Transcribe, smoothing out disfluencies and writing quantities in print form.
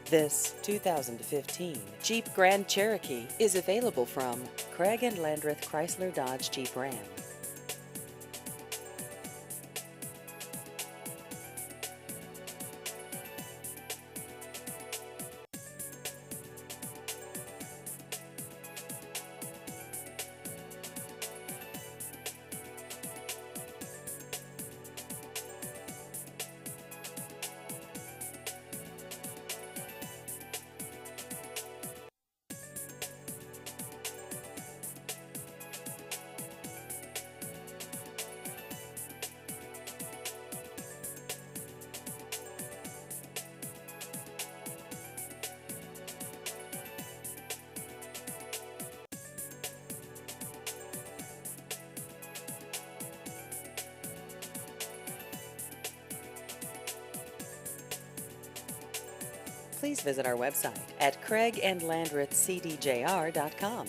This 2015 Jeep Grand Cherokee is available from Craig and Landreth Chrysler Dodge Jeep Ram. Please visit our website at craigandlandrethcdjr.com.